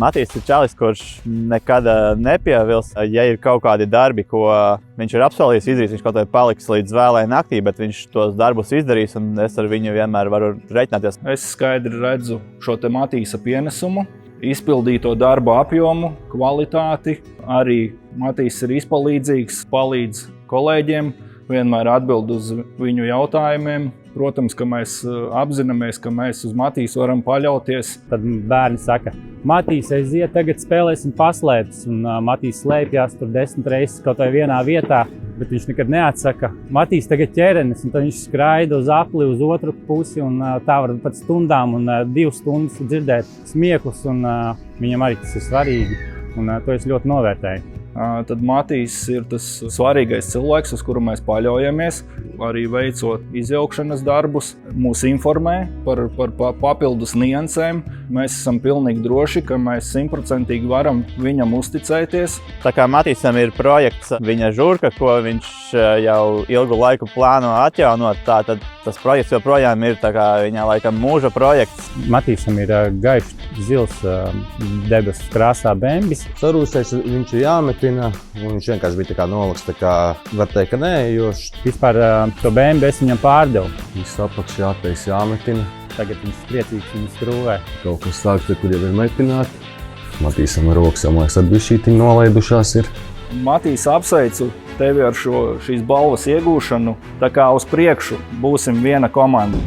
Matīs ir čalis, kurš nekad nepievils. Ja ir kaut kādi darbi, ko viņš ir apsolījis izdarīt, viņš kaut vai paliks līdz vēlai naktī, bet viņš tos darbus izdarīs, un es ar viņu vienmēr varu reiķināties. Es skaidri redzu šo te Matīsa pienesumu, izpildīto darbu apjomu, kvalitāti. Arī Matīs ir izpalīdzīgs, palīdz kolēģiem, vienmēr atbild uz viņu jautājumiem. Protams, ka mēs apzināmies, ka mēs uz Matīsu varam paļauties. Tad bērni saka, Matīs, aiziet, tagad spēlēsim paslēpes. Un Matīs slēpjās tur 10 reizes kaut vai vienā vietā, bet viņš nekad neatsaka, Matīs, tagad ķerenis. Un tad viņš skraida uz apli, uz otru pusi, un tā var pat stundām un 2 stundas dzirdēt smieklus, un viņam arī tas ir svarīgi, un to es ļoti novērtēju. Tad Matīs ir tas svarīgais cilvēks, uz kuru mēs paļaujamies, arī veicot izjaukšanas darbus, mūs informē par papildus niansēm. Mēs esam pilnīgi droši, ka mēs 100% varam viņam uzticēties. Tā kā Matīsam ir projekts viņa žurka, ko viņš jau ilgu laiku plāno atjaunot, tad tas projekts joprojām ir tā kā viņa laikam mūža projekts. Matīsam ir gaišs zils debesu krāsā bembis. Sarūsēs viņš ir jāmetina, un viņš vienkārši bija tā kā noliks, tā kā var teikt, ka nē, jo Vispār to bembi es viņam pārdevu. viss apakš jātais jāmetina. Tagad viņš priecīgs viņu skrūvē. Kaut kas tāds, kur jau ir metināt. Matīsam rokas jau liekas atbišķīti nolaidušās ir. Matīs, apsveicu tevi ar šīs balvas iegūšanu. Tā kā uz priekšu būsim viena komanda.